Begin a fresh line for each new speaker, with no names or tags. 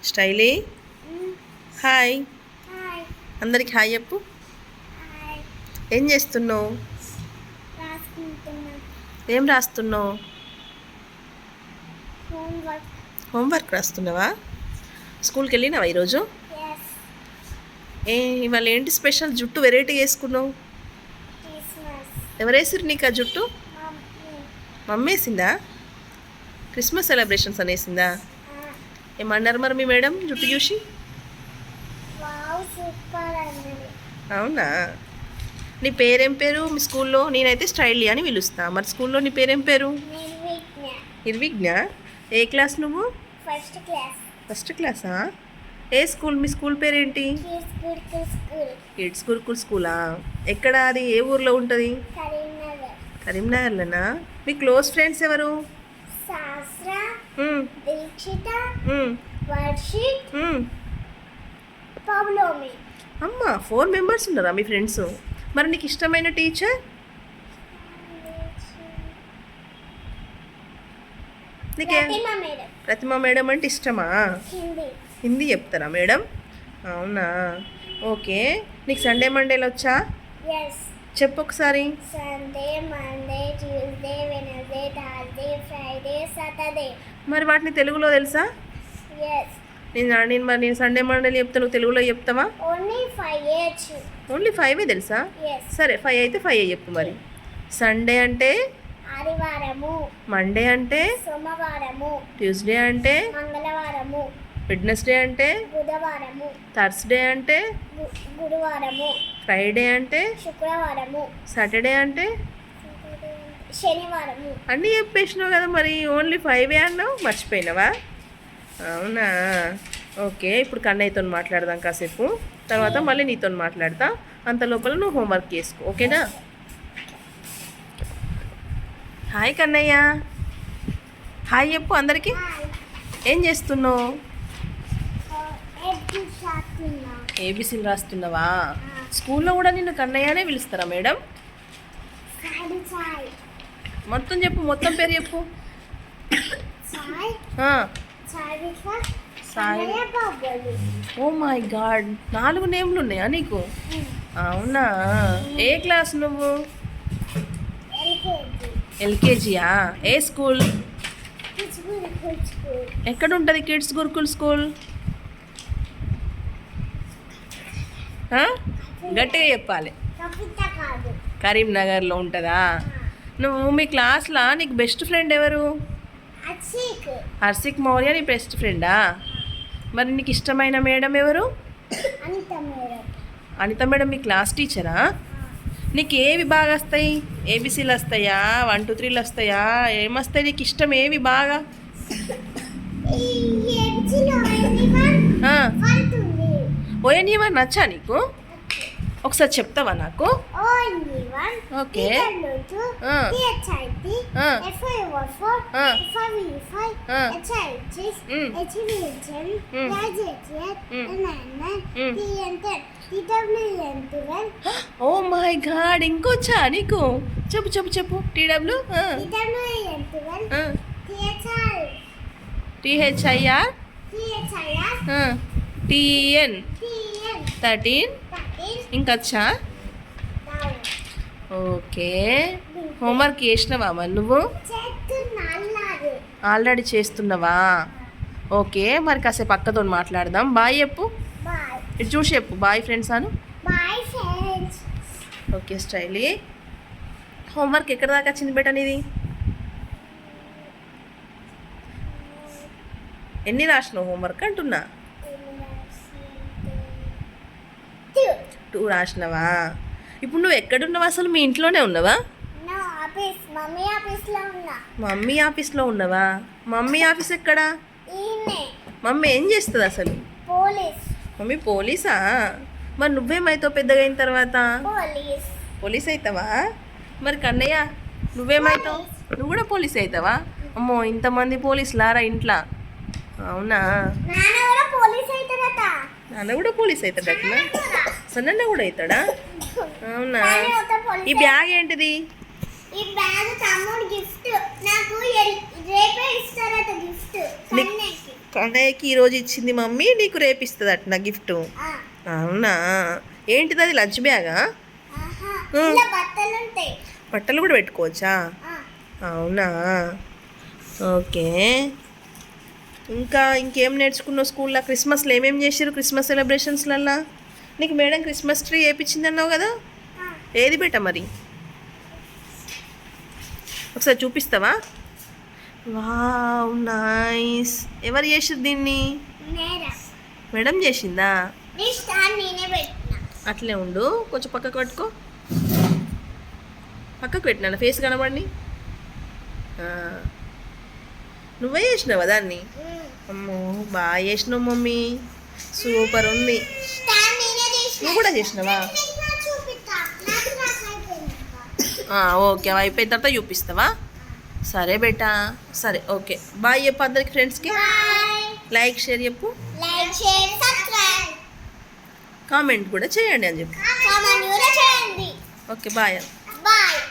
స్టైలీ hi అందరికి hi చెప్పు. ఏం చేస్తున్నావు? ఏం రాస్తున్నావు? హోంవర్క్ రాస్తున్నావా? స్కూల్కి వెళ్ళినావా ఈరోజు? ఇవాళ ఏంటి స్పెషల్? జుట్టు వెరైటీ వేసుకున్నావు. ఎవరేసారు నీకు ఆ జుట్టు? మమ్మీ వేసిందా? క్రిస్మస్ సెలబ్రేషన్స్ అనేసిందా? ఏమన్నారు మరి మీ మేడం జుట్టు చూసి? అవునా? నీ పేరేం పేరు మీ స్కూల్లో? నేనైతే స్టైలీ అని పిలుస్తా. మరి స్కూల్లో నీ పేరేం పేరు? నిర్విజ్ఞ. ఏ క్లాస్ నువ్వు? ఫస్ట్ క్లాసా? ఏ స్కూల్? మీ స్కూల్ పేరేంటి? కిడ్స్ గురుకుల్ స్కూలా? ఎక్కడ అది? ఏ ఊర్లో ఉంటుంది? కరీంనగర్లోనా? మీ క్లోజ్ ఫ్రెండ్స్ ఎవరు? అమ్మ 4 మెంబర్స్ ఉన్నారా మీ ఫ్రెండ్స్? మరి నీకు ఇష్టమైన టీచర్? నీకే ప్రతిమా మేడం అంటే ఇష్టమా? హిందీ చెప్తారా మేడం? అవునా? ఓకే. నీకు సండే మండేలు వచ్చా? చెప్పు ఒకసారి.
Sunday, Monday, Tuesday, Wednesday, Thursday, Friday, Saturday.
మరి వాటిని తెలుగులో తెలుసా? నేను సండే మండేలు చెప్తా, నువ్వు తెలుగులో చెప్తావా? ఓన్లీ 5 తెలుసా? సరే 5 అయితే 5 చెప్పు మరి. సండే అంటే
ఆదివారము,
మండే అంటే
సోమవారము,
ట్యూస్డే అంటే
మంగళవారము,
వెడ్నెస్డే అంటే
బుధవారము,
థర్స్డే అంటే
గురువారము,
ఫ్రైడే అంటే
శుక్రవారము,
సాటర్డే అంటే
శనివారము.
అన్నీ చెప్పేసినావు కదా, మరి ఓన్లీ 5 అన్నావు, మర్చిపోయినావా? అవునా? ఓకే. ఇప్పుడు కన్నయ్యతో మాట్లాడదాం కాసేపు, తర్వాత మళ్ళీ నీతో మాట్లాడతా. అంత లోపల నువ్వు హోంవర్క్ చేసుకో, ఓకేనా? హాయ్ కన్నయ్య. హాయ్ చెప్పు అందరికీ. ఏం చేస్తున్నావు? ఏబిసిలు రాస్తున్నావా? స్కూల్లో కూడా నిన్ను కన్నయ్యనే పిలుస్తారా మేడం? మొత్తం చెప్పు, మొత్తం పేరు చెప్పు. సాయి. ఓ మై గాడ్, 4 నేమ్లు ఉన్నాయా నీకు? అవునా? ఏ క్లాస్ నువ్వు? ఎల్కేజీయా? ఏ స్కూల్? ఎక్కడ ఉంటుంది కిడ్స్ గురుకుల్ స్కూల్? గట్టిగా చెప్పాలి. కరీంనగర్లో ఉంటుందా? నువ్వు మీ క్లాస్లో నీకు బెస్ట్ ఫ్రెండ్ ఎవరు? హర్షిక్ మౌర్య నీ బెస్ట్ ఫ్రెండా? మరి నీకు ఇష్టమైన మేడం ఎవరు? అనిత మేడం మీ క్లాస్ టీచరా? నీకు ఏవి బాగా వస్తాయి? ఏబిసిలు వస్తాయా? 1 2 3లు వస్తాయా? ఏమొస్తాయి నీకు ఇష్టం? ఏవి బాగా? ఓఎన్ఈ1 నచ్చా నీకు? ఒకసారి చెప్తావా నాకు? ఓకే. ఓ మై గాడ్, ఇంకొచ్చా నీకు? చెప్పు చెప్పు చెప్పు. టీడబ్ల్యూ, టీహెచ్ఐఆర్, టీఎన్ 13 ఇంకొచ్చా? ఓకే. హోంవర్క్ చేసినావా మరి నువ్వు? ఆల్రెడీ చేస్తున్నావా? ఓకే. మరి కాసేపు అక్కతో మాట్లాడదాం. బాయ్ చెప్పు. ఇటు చూసి చెప్పు బాయ్ ఫ్రెండ్స్ అను. ఓకే స్టైలీ. హోంవర్క్ ఎక్కడ దాకా వచ్చింది బేటా నీది? ఎన్ని రాసినావు హోంవర్క్ అంటున్నా? 2 రాసినావా? ఇప్పుడు నువ్వు ఎక్కడున్నావు అసలు? మీ ఇంట్లోనే ఉన్నావా? మమ్మీ ఆఫీస్లో ఉన్నావా? మమ్మీ ఆఫీస్ ఎక్కడా? మమ్మీ ఏం చేస్తుంది అసలు? మమ్మీ పోలీసా? మరి నువ్వేమవుతావు పెద్దగా అయిన తర్వాత? పోలీస్ అవుతావా? మరి కన్నయ్య నువ్వేమవుతావు? నువ్వు కూడా పోలీస్ అవుతావా? అమ్మో, ఇంతమంది పోలీసులారా ఇంట్లో? అవునా? నాన్న కూడా పోలీస్ అవుతాడట్లా? సన్న కూడా అవుతాడా? అవునా? ఈ బ్యాగ్ ఏంటిది?
ఈ బ్యాగ్ తమ్ముడు గిఫ్ట్ నాకు రేపే ఇస్తారట గిఫ్ట్.
కన్నయ్యకి ఈరోజు ఇచ్చింది మమ్మీ, నీకు రేపు ఇస్తుంది అట్నా గిఫ్ట్.
ఆ,
అవునా? ఏంటిది అది, లంచ్ బ్యాగా?
ఆహా.
ఉమ్.
ఇలా బట్టలు ఉంటాయి.
బట్టలు కూడా పెట్టుకోవచ్చా?
ఆ,
అవునా? ఓకే. ఇంకా ఇంకేం నేర్చుకున్నావు స్కూల్లో? క్రిస్మస్లో ఏమేమి చేసారు? క్రిస్మస్ సెలబ్రేషన్స్లల్లా నీకు మేడం క్రిస్మస్ ట్రీ వేయించింది అన్నావు కదా,
ఆ.
ఏది బెట్ట మరి? ఒకసారి చూపిస్తావా? Wow, nice. ఎవరు చేసారు దీన్ని?
నేరా.
మేడం చేసిందా?
నీ స్టాండ్ నేనే పెట్టిన.
అట్లే ఉండు, కొంచెం పక్కకు పట్టుకో. పక్కకు పెట్టినా ఫేస్ కనబడి. నువ్వే చేసినావా దాన్ని? అమ్మో, బాగా చేసినావు మమ్మీ, సూపర్ ఉంది.
స్టాండ్ నేనే చేసిన.
నువ్వు కూడా చేసినావా?
నీకు నా చూపిస్తా. నాకు నాకు అయిపోయింది.
ఓకే, అవి అయిపోయిన తర్వాత చూపిస్తావా? సరే బేటా, సరే ఓకే. బాయ్ చెప్పు అందరికి, ఫ్రెండ్స్కి.
బాయ్.
లైక్ షేర్ చెప్పు,
లైక్ షేర్ సబ్స్క్రైబ్.
కామెంట్ కూడా చేయండి అని చెప్పు.
కామెంట్ కూడా చేయండి.
Okay bye.
బాయ్.